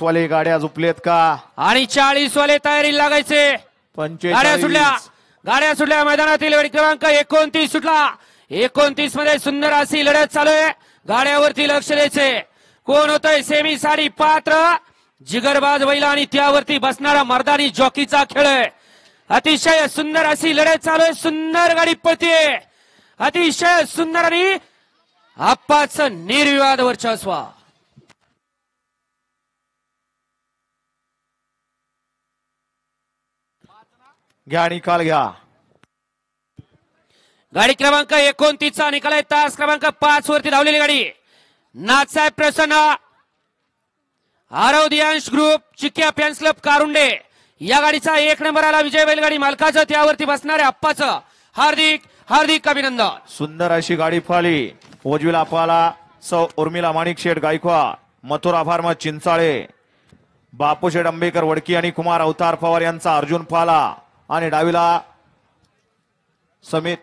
40 वाले गाड्या झुपलेत का आणि 40 वाले तयारी लागायचे. 45 गाड्या सुटल्या मैदानातील गाडी क्रमांक 29 सुटला. 29 मध्ये सुंदर अशी लढत चालू आहे. गाड्यावरती लक्ष द्यायचे. कोण होतंय सेमी साठी पात्र. जिगरबाज बैल आणि त्यावरती बसणारा मर्दानी जॉकीचा खेळ आहे. अतिशय सुंदर अशी लढत चालू आहे. सुंदर गाडी पळते. अतिशय सुंदर आणि आप्पाचं निर्विवाद वर्चस्व. घ्या निकाल घ्या. गाडी क्रमांक 29 चा निकाल आहे. तास क्रमांक 5 वरती धावलेली गाडी नाथसाहेब प्रसन्न आरवदियांश ग्रुप चिक्या फॅन्स क्लब कारुंडे या गाडीचा 1 नंबर आला. विजय बैलगाडी मालकाचं त्यावरती बसणाऱ्या अप्पाचं हार्दिक हार्दिक अभिनंदन. सुंदर अशी गाडी पळाली. उजवीला पळाला सौ उर्मिला माणिकशेठ गायकवाड, मथुरा फार्म चिंचाळे, बापूशेठ आंबेकर वडकी आणि कुमार अवतार पवार यांचा अर्जुन पळाला. आणि डावीला समित